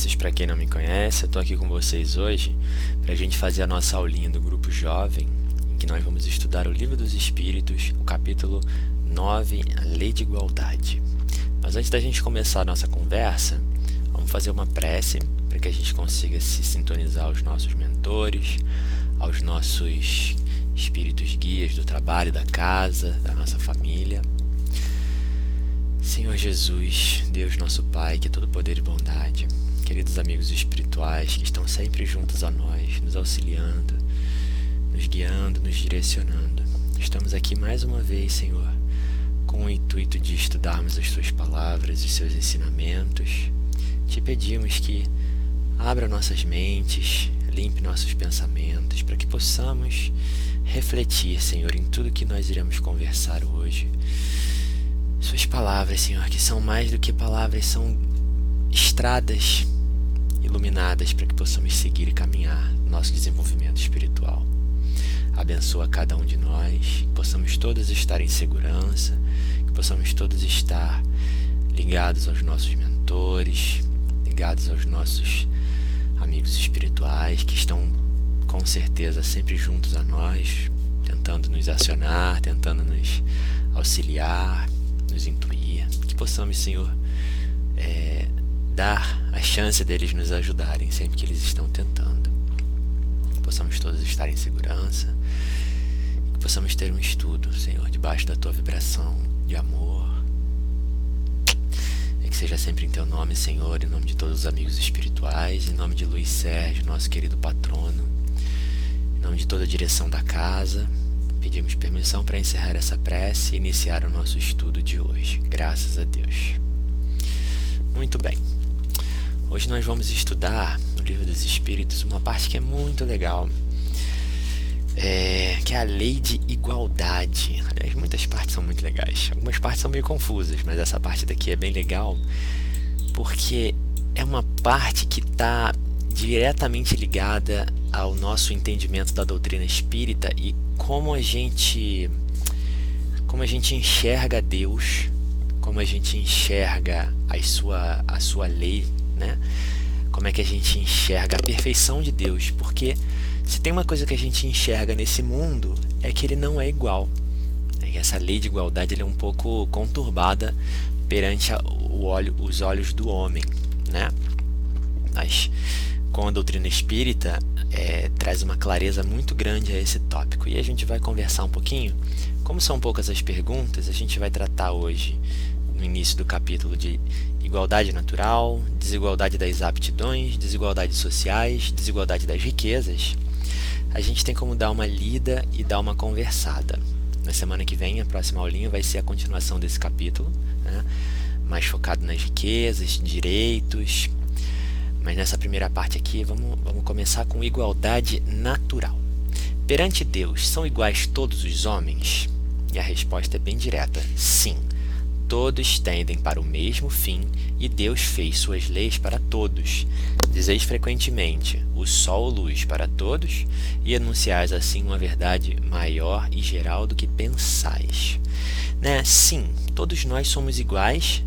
Vinícius, para quem não me conhece, eu estou aqui com vocês hoje para a gente fazer a nossa aulinha do Grupo Jovem, em que nós vamos estudar o Livro dos Espíritos, o capítulo 9, a Lei de Igualdade. Mas antes da gente começar a nossa conversa, vamos fazer uma prece para que a gente consiga se sintonizar aos nossos mentores, aos nossos espíritos guias do trabalho, da casa, da nossa família. Senhor Jesus, Deus nosso Pai, que é todo poder e bondade, queridos amigos espirituais que estão sempre juntos a nós, nos auxiliando, nos guiando, nos direcionando. Estamos aqui mais uma vez, Senhor, com o intuito de estudarmos as Tuas palavras e seus ensinamentos. Te pedimos que abra nossas mentes, limpe nossos pensamentos, para que possamos refletir, Senhor, em tudo que nós iremos conversar hoje. Suas palavras, Senhor, que são mais do que palavras, são estradas iluminadas para que possamos seguir e caminhar no nosso desenvolvimento espiritual. Abençoa cada um de nós, que possamos todos estar em segurança, que possamos todos estar ligados aos nossos mentores, ligados aos nossos amigos espirituais, que estão com certeza sempre juntos a nós, tentando nos acionar, tentando nos auxiliar, nos intuir, que possamos, Senhor, dar a chance deles nos ajudarem sempre que eles estão tentando, que possamos todos estar em segurança, que possamos ter um estudo, Senhor, debaixo da Tua vibração de amor, e que seja sempre em Teu nome, Senhor, em nome de todos os amigos espirituais, em nome de Luiz Sérgio, nosso querido patrono, em nome de toda a direção da casa. Pedimos permissão para encerrar essa prece e iniciar o nosso estudo de hoje. Graças a Deus. Muito bem. Hoje nós vamos estudar no Livro dos Espíritos uma parte que é muito legal, que é a Lei de Igualdade. Aliás, muitas partes são muito legais. Algumas partes são meio confusas, mas essa parte daqui é bem legal porque é uma parte que está diretamente ligada ao nosso entendimento da doutrina espírita e como a gente enxerga Deus, como a gente enxerga a sua lei, né? Como é que a gente enxerga a perfeição de Deus, porque se tem uma coisa que a gente enxerga nesse mundo é que ele não é igual. Essa lei de igualdade ele é um pouco conturbada perante os olhos do homem, né? Mas com a doutrina espírita traz uma clareza muito grande a esse tópico. E a gente vai conversar um pouquinho. Como são poucas as perguntas, a gente vai tratar hoje, no início do capítulo, de igualdade natural, desigualdade das aptidões, desigualdades sociais, desigualdade das riquezas. A gente tem como dar uma lida e dar uma conversada. Na semana que vem, a próxima aulinha vai ser a continuação desse capítulo, né? Mais focado nas riquezas, direitos. Mas nessa primeira parte aqui, vamos começar com igualdade natural. Perante Deus, são iguais todos os homens? E a resposta é bem direta: sim. Todos tendem para o mesmo fim e Deus fez suas leis para todos. Dizeis frequentemente: o sol luz para todos, e anunciais assim uma verdade maior e geral do que pensais. Né? Sim, todos nós somos iguais,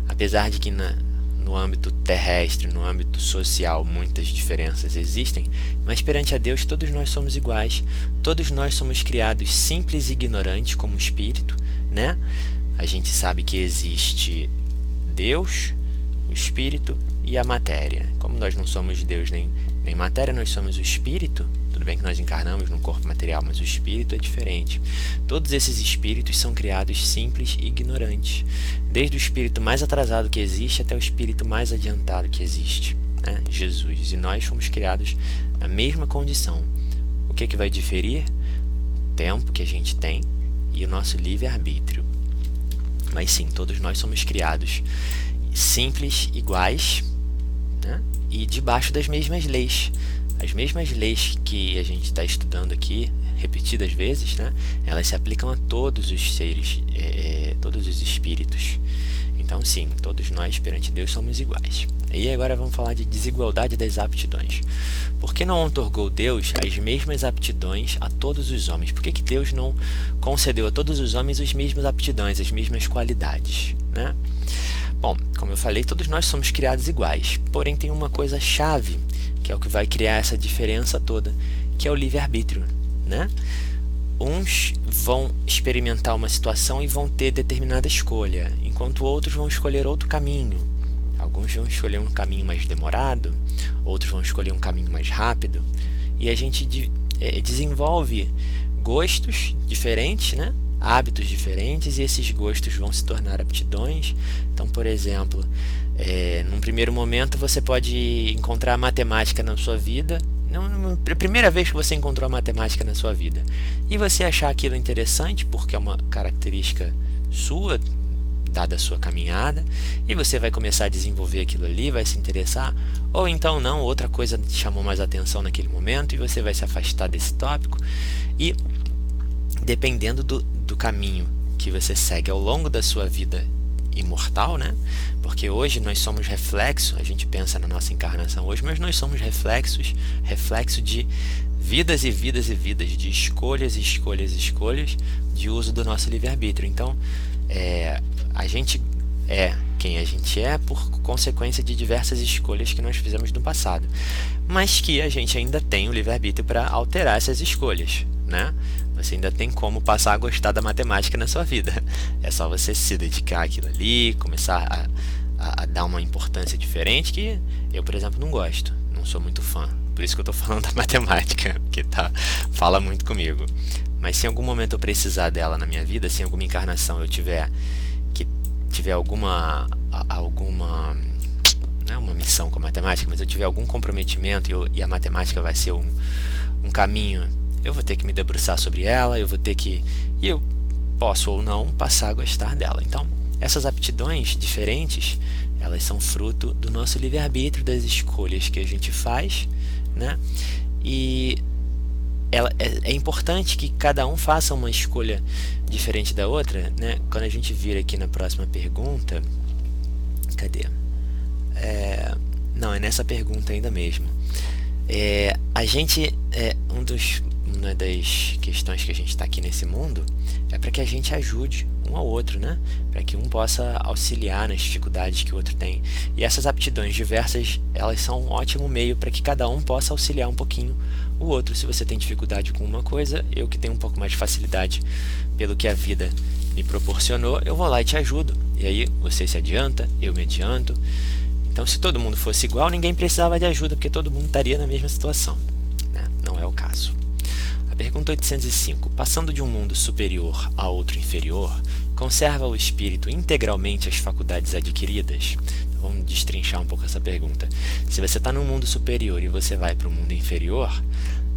apesar de que no âmbito terrestre, no âmbito social, muitas diferenças existem, mas perante a Deus todos nós somos iguais, todos nós somos criados simples e ignorantes como espírito, né? A gente sabe que existe Deus, o espírito e a matéria. Como nós não somos Deus nem matéria, nós somos o espírito. Tudo bem que nós encarnamos num corpo material, mas o espírito é diferente. Todos esses espíritos são criados simples e ignorantes, desde o espírito mais atrasado que existe até o espírito mais adiantado que existe, né? Jesus. E nós fomos criados na mesma condição. O que vai diferir? O tempo que a gente tem e o nosso livre-arbítrio. Mas sim, todos nós somos criados simples, iguais, né? E debaixo das mesmas leis. As mesmas leis que a gente está estudando aqui, repetidas vezes, né? Elas se aplicam a todos os seres, todos os espíritos. Então sim, todos nós perante Deus somos iguais. E agora vamos falar de desigualdade das aptidões. Por que não outorgou Deus as mesmas aptidões a todos os homens? Por que Deus não concedeu a todos os homens as mesmas aptidões, as mesmas qualidades, né? Bom, como eu falei, todos nós somos criados iguais, porém tem uma coisa chave, que é o que vai criar essa diferença toda, que é o livre-arbítrio, né? Uns vão experimentar uma situação e vão ter determinada escolha, enquanto outros vão escolher outro caminho. Alguns vão escolher um caminho mais demorado, outros vão escolher um caminho mais rápido, e a gente desenvolve gostos diferentes, né? Hábitos diferentes, e esses gostos vão se tornar aptidões. Então, por exemplo, num primeiro momento você pode encontrar a matemática na sua vida, a primeira vez que você encontrou a matemática na sua vida, e você achar aquilo interessante, porque é uma característica sua, dada a sua caminhada, e você vai começar a desenvolver aquilo ali, vai se interessar, ou então não, outra coisa te chamou mais atenção naquele momento, e você vai se afastar desse tópico, e dependendo do caminho que você segue ao longo da sua vida imortal, né? Porque hoje nós somos reflexo, a gente pensa na nossa encarnação hoje, mas nós somos reflexo de vidas e vidas e vidas, de escolhas e escolhas e escolhas, de uso do nosso livre-arbítrio. Então, a gente é quem a gente é por consequência de diversas escolhas que nós fizemos no passado, mas que a gente ainda tem o livre-arbítrio para alterar essas escolhas, né? Você ainda tem como passar a gostar da matemática na sua vida. É só você se dedicar àquilo ali, começar a dar uma importância diferente, que eu, por exemplo, não gosto, não sou muito fã. Por isso que eu estou falando da matemática, que fala muito comigo. Mas se em algum momento eu precisar dela na minha vida, se em alguma encarnação eu tiver alguma não é uma missão com a matemática, mas eu tiver algum comprometimento e a matemática vai ser um caminho, eu vou ter que me debruçar sobre ela, e eu posso ou não passar a gostar dela. Então, essas aptidões diferentes, elas são fruto do nosso livre-arbítrio, das escolhas que a gente faz, né? E é importante que cada um faça uma escolha diferente da outra, né? Quando a gente vir aqui na próxima pergunta, cadê? Não, é nessa pergunta ainda mesmo. A gente, uma das questões que a gente está aqui nesse mundo é para que a gente ajude um ao outro, né? Para que um possa auxiliar nas dificuldades que o outro tem. E essas aptidões diversas, elas são um ótimo meio para que cada um possa auxiliar um pouquinho o outro. Se você tem dificuldade com uma coisa, eu que tenho um pouco mais de facilidade pelo que a vida me proporcionou, eu vou lá e te ajudo. E aí você se adianta, eu me adianto. Então, se todo mundo fosse igual, ninguém precisava de ajuda, porque todo mundo estaria na mesma situação, né? Não é o caso. A pergunta 805. Passando de um mundo superior a outro inferior, conserva o espírito integralmente as faculdades adquiridas? Vamos destrinchar um pouco essa pergunta. Se você está num mundo superior e você vai para o mundo inferior,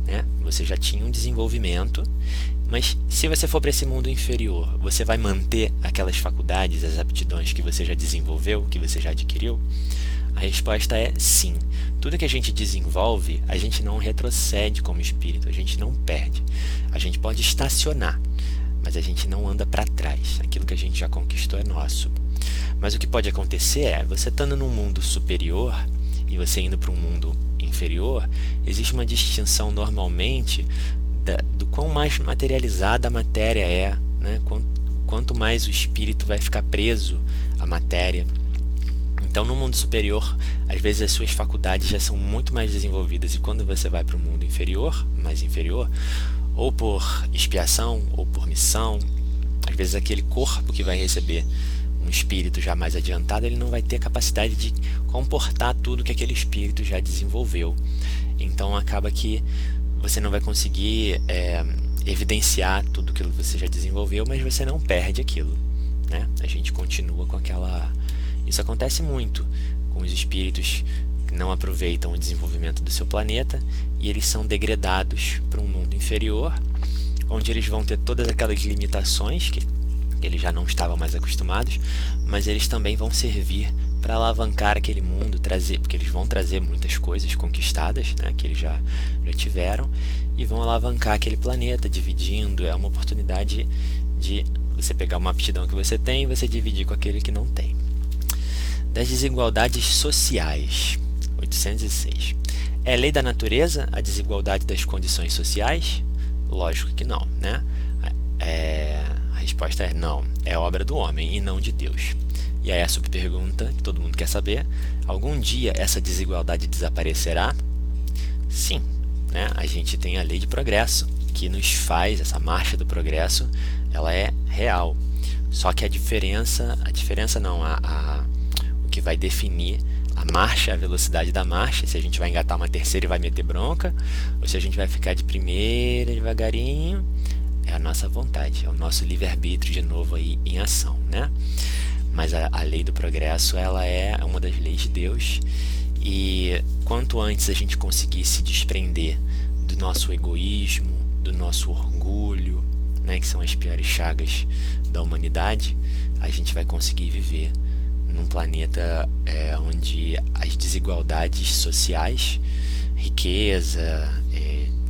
né, você já tinha um desenvolvimento, mas se você for para esse mundo inferior, você vai manter aquelas faculdades, as aptidões que você já desenvolveu, que você já adquiriu? A resposta é sim. Tudo que a gente desenvolve, a gente não retrocede como espírito, a gente não perde. A gente pode estacionar, mas a gente não anda para trás. Aquilo que a gente já conquistou é nosso. Mas o que pode acontecer é, você estando num mundo superior e você indo para um mundo inferior, existe uma distinção normalmente do quão mais materializada a matéria é, né? Quanto mais o espírito vai ficar preso à matéria. Então, no mundo superior, às vezes as suas faculdades já são muito mais desenvolvidas, e quando você vai para o mundo inferior, mais inferior, ou por expiação, ou por missão, às vezes aquele corpo que vai receber um espírito já mais adiantado, ele não vai ter a capacidade de comportar tudo que aquele espírito já desenvolveu. Então, acaba que você não vai conseguir evidenciar tudo aquilo que você já desenvolveu, mas você não perde aquilo, né? A gente continua com aquela... Isso acontece muito com os espíritos que não aproveitam o desenvolvimento do seu planeta e eles são degradados para um mundo inferior, onde eles vão ter todas aquelas limitações que eles já não estavam mais acostumados, mas eles também vão servir para alavancar aquele mundo, porque eles vão trazer muitas coisas conquistadas, né, que eles já tiveram, e vão alavancar aquele planeta, dividindo. É uma oportunidade de você pegar uma aptidão que você tem e você dividir com aquele que não tem. Das desigualdades sociais, 806. É lei da natureza a desigualdade das condições sociais? Lógico que não, né? A resposta é não, é obra do homem e não de Deus. E aí a subpergunta que todo mundo quer saber: algum dia essa desigualdade desaparecerá? Sim, né? A gente tem a lei de progresso que nos faz, essa marcha do progresso, ela é real. Só que a diferença não, o que vai definir a marcha, a velocidade da marcha, se a gente vai engatar uma terceira e vai meter bronca, ou se a gente vai ficar de primeira devagarinho, é a nossa vontade, é o nosso livre-arbítrio de novo aí em ação, né? Mas a lei do progresso, ela é uma das leis de Deus, e quanto antes a gente conseguir se desprender do nosso egoísmo, do nosso orgulho, né, que são as piores chagas da humanidade, a gente vai conseguir viver num planeta onde as desigualdades sociais, riqueza,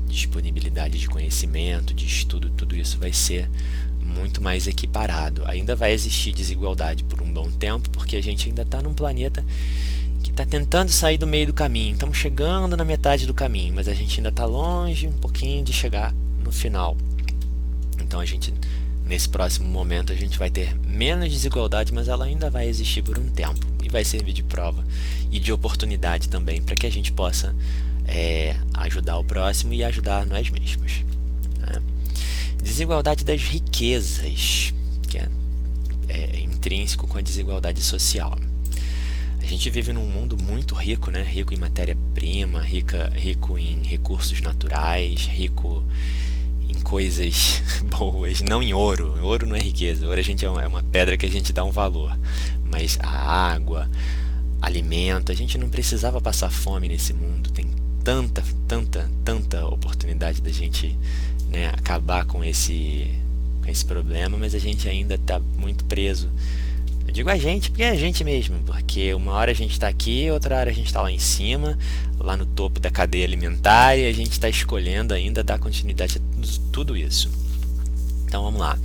disponibilidade de conhecimento, de estudo, tudo isso vai ser muito mais equiparado. Ainda vai existir desigualdade por um bom tempo, porque a gente ainda está num planeta que está tentando sair do meio do caminho. Estamos chegando na metade do caminho, mas a gente ainda está longe um pouquinho de chegar no final. Então nesse próximo momento a gente vai ter menos desigualdade, mas ela ainda vai existir por um tempo e vai servir de prova e de oportunidade também para que a gente possa ajudar o próximo e ajudar nós mesmos, né? Desigualdade das riquezas, que é intrínseco com a desigualdade social. A gente vive num mundo muito rico, né? Rico em matéria-prima, rico em recursos naturais, rico em coisas boas, não em ouro. Ouro não é riqueza, ouro é uma pedra que a gente dá um valor. Mas a água, alimento, a gente não precisava passar fome nesse mundo. Tem tanta oportunidade da gente, né, acabar com esse problema, mas a gente ainda está muito preso. Eu digo a gente porque é a gente mesmo, porque uma hora a gente está aqui, outra hora a gente está lá em cima, lá no topo da cadeia alimentar, e a gente está escolhendo ainda dar continuidade a tudo isso. Então vamos lá.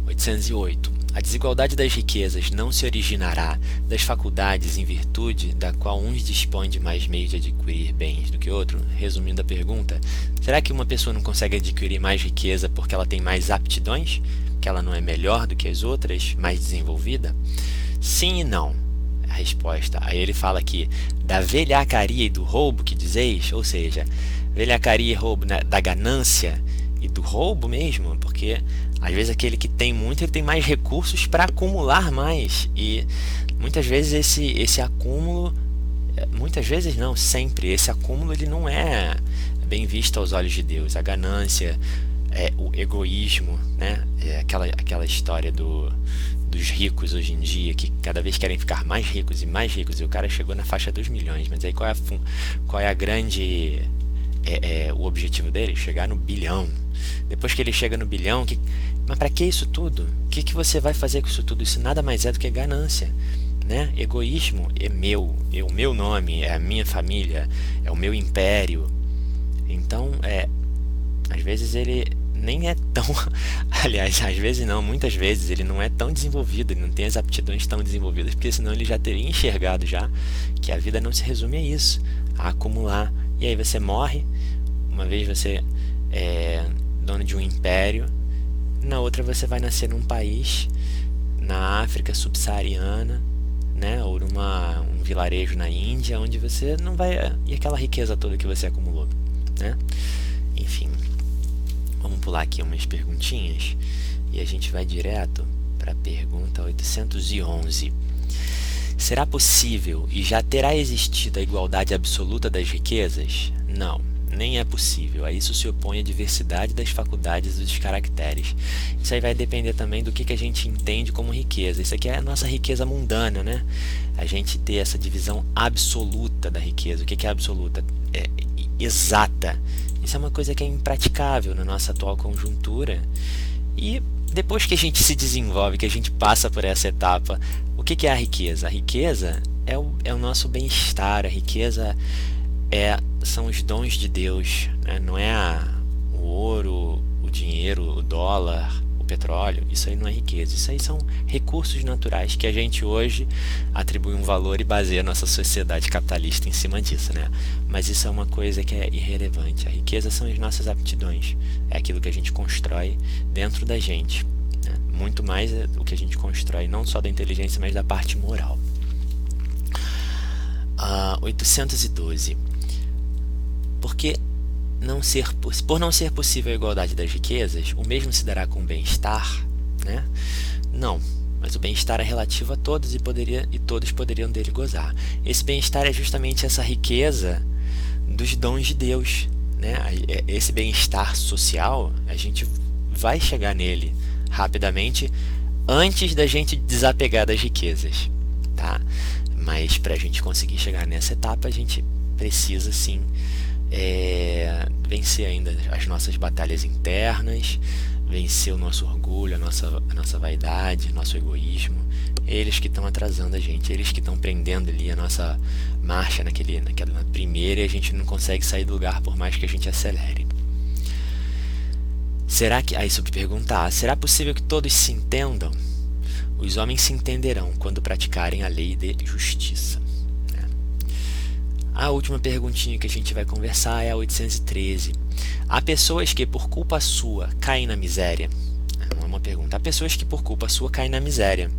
808. A desigualdade das riquezas não se originará das faculdades em virtude da qual uns dispõem de mais meios de adquirir bens do que outro? Resumindo a pergunta, será que uma pessoa não consegue adquirir mais riqueza porque ela tem mais aptidões? Que ela não é melhor do que as outras, mais desenvolvida? Sim e não. A resposta. Aí ele fala aqui da velhacaria e do roubo que dizeis, ou seja, velhacaria e roubo, né, da ganância e do roubo mesmo, porque às vezes aquele que tem muito, ele tem mais recursos para acumular mais, e muitas vezes esse acúmulo, muitas vezes não, sempre, esse acúmulo ele não é bem visto aos olhos de Deus. A ganância, o egoísmo, né? Aquela história dos ricos hoje em dia, que cada vez querem ficar mais ricos, e o cara chegou na faixa dos milhões, mas aí qual é a grande... o objetivo dele? Chegar no bilhão. Depois que ele chega no bilhão, mas para que isso tudo? O que você vai fazer com isso tudo? Isso nada mais é do que ganância, né? Egoísmo é o meu nome, é a minha família, é o meu império. Então, às vezes ele nem é tão... Aliás, às vezes não, muitas vezes ele não é tão desenvolvido, ele não tem as aptidões tão desenvolvidas, porque senão ele já teria enxergado já que a vida não se resume a isso, a acumular. E aí você morre, uma vez você é dono de um império, na outra você vai nascer num país, na África subsaariana, né, ou um vilarejo na Índia, onde você não vai... E aquela riqueza toda que você acumulou, né? Enfim, vamos pular aqui umas perguntinhas e a gente vai direto para a pergunta 811. Será possível e já terá existido a igualdade absoluta das riquezas? Não, nem é possível. A isso se opõe a diversidade das faculdades e dos caracteres. Isso aí vai depender também do que a gente entende como riqueza. Isso aqui é a nossa riqueza mundana, né? A gente ter essa divisão absoluta da riqueza. O que é absoluta? É exata. Isso é uma coisa que é impraticável na nossa atual conjuntura. E depois que a gente se desenvolve, que a gente passa por essa etapa, o que é a riqueza? A riqueza é o nosso bem-estar. A riqueza são os dons de Deus, né? Não é o ouro, o dinheiro, o dólar, o petróleo. Isso aí não é riqueza. Isso aí são recursos naturais que a gente hoje atribui um valor e baseia a nossa sociedade capitalista em cima disso, né? Mas isso é uma coisa que é irrelevante. A riqueza são as nossas aptidões. É aquilo que a gente constrói dentro da gente, né? Muito mais o que a gente constrói, não só da inteligência, mas da parte moral. 812. Por não ser possível a igualdade das riquezas, o mesmo se dará com o bem-estar, né? Não, mas o bem-estar é relativo a todos e todos poderiam dele gozar. Esse bem-estar é justamente essa riqueza dos dons de Deus, né? Esse bem-estar social, a gente vai chegar nele rapidamente antes da gente desapegar das riquezas, tá? Mas para a gente conseguir chegar nessa etapa, a gente precisa sim vencer ainda as nossas batalhas internas, vencer o nosso orgulho, a nossa vaidade, nosso egoísmo. Eles que estão atrasando a gente, eles que estão prendendo ali a nossa marcha naquela primeira, e a gente não consegue sair do lugar por mais que a gente acelere. Aí se eu perguntar, será possível que todos se entendam? Os homens se entenderão quando praticarem a lei de justiça. A última perguntinha que a gente vai conversar é a 813. Há pessoas que por culpa sua caem na miséria? Não é uma pergunta. Há pessoas que por culpa sua caem na miséria.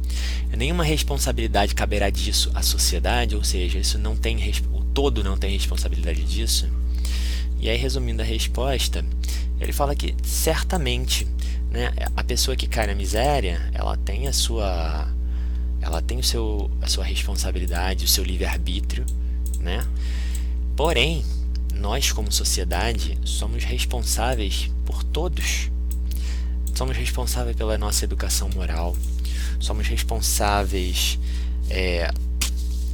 Nenhuma responsabilidade caberá disso à sociedade, ou seja, o todo não tem responsabilidade disso? E aí, resumindo a resposta, ele fala que certamente, né, a pessoa que cai na miséria, ela tem a sua responsabilidade, o seu livre-arbítrio, né? Porém, nós como sociedade somos responsáveis por todos. Somos responsáveis pela nossa educação moral. Somos responsáveis.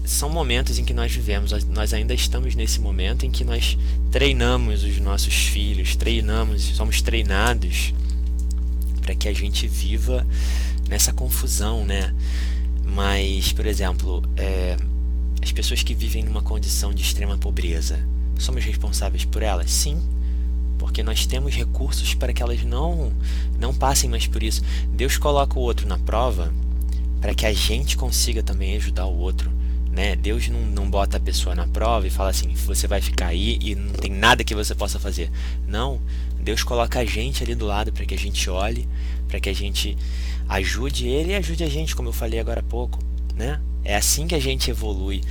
São momentos em que nós vivemos. Nós ainda estamos nesse momento em que nós treinamos os nossos filhos, somos treinados para que a gente viva nessa confusão, né? Mas, por exemplo, as pessoas que vivem numa condição de extrema pobreza, somos responsáveis por elas? Sim, porque nós temos recursos para que elas não passem mais por isso. Deus coloca o outro na prova para que a gente consiga também ajudar o outro, né? Deus não bota a pessoa na prova e fala assim, você vai ficar aí e não tem nada que você possa fazer. Não, Deus coloca a gente ali do lado para que a gente olhe, para que a gente ajude ele e ajude a gente, como eu falei agora há pouco, né? É assim que a gente evolui,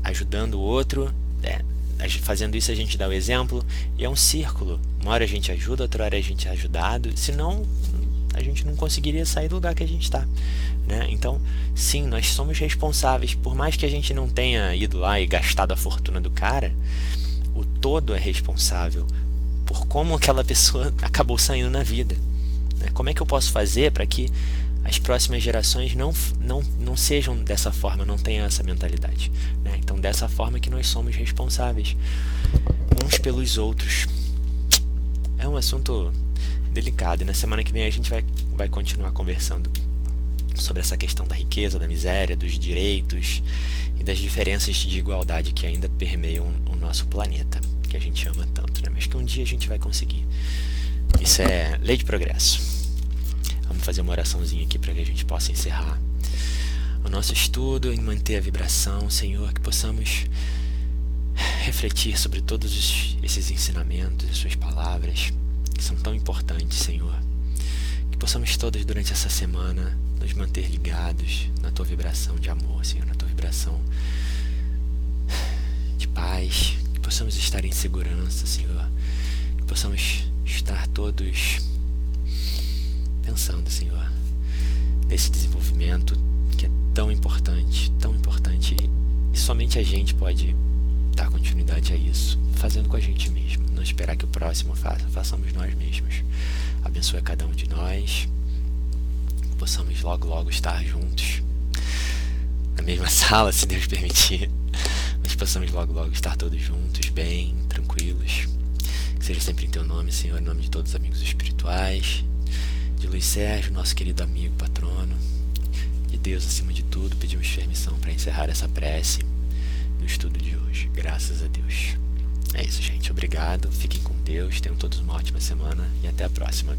ajudando o outro, fazendo isso a gente dá o exemplo, e é um círculo. Uma hora a gente ajuda, outra hora a gente é ajudado, senão a gente não conseguiria sair do lugar que a gente está, né? Então, sim, nós somos responsáveis, por mais que a gente não tenha ido lá e gastado a fortuna do cara, o todo é responsável por como aquela pessoa acabou saindo na vida, né? Como é que eu posso fazer para que as próximas gerações não sejam dessa forma, não tenham essa mentalidade, né? Então, dessa forma que nós somos responsáveis uns pelos outros. É um assunto delicado, e na semana que vem a gente vai continuar conversando sobre essa questão da riqueza, da miséria, dos direitos e das diferenças de igualdade que ainda permeiam o nosso planeta, que a gente ama tanto, né? Mas que um dia a gente vai conseguir. Isso é lei de progresso. Vamos fazer uma oraçãozinha aqui para que a gente possa encerrar o nosso estudo e manter a vibração, Senhor, que possamos refletir sobre todos esses ensinamentos e suas palavras que são tão importantes, Senhor. Que possamos todos durante essa semana nos manter ligados na Tua vibração de amor, Senhor, na Tua vibração de paz. Que possamos estar em segurança, Senhor. Que possamos estar todos pensando, Senhor, nesse desenvolvimento que é tão importante, e somente a gente pode dar continuidade a isso, fazendo com a gente mesmo, não esperar que o próximo faça, façamos nós mesmos. Abençoe cada um de nós, que possamos logo estar juntos, na mesma sala, se Deus permitir, mas que possamos logo estar todos juntos, bem, tranquilos, que seja sempre em Teu nome, Senhor, em nome de todos os amigos espirituais, de Luiz Sérgio, nosso querido amigo, patrono, de Deus acima de tudo, pedimos permissão para encerrar essa prece do estudo de hoje, graças a Deus. É isso, gente, obrigado, fiquem com Deus, tenham todos uma ótima semana e até a próxima.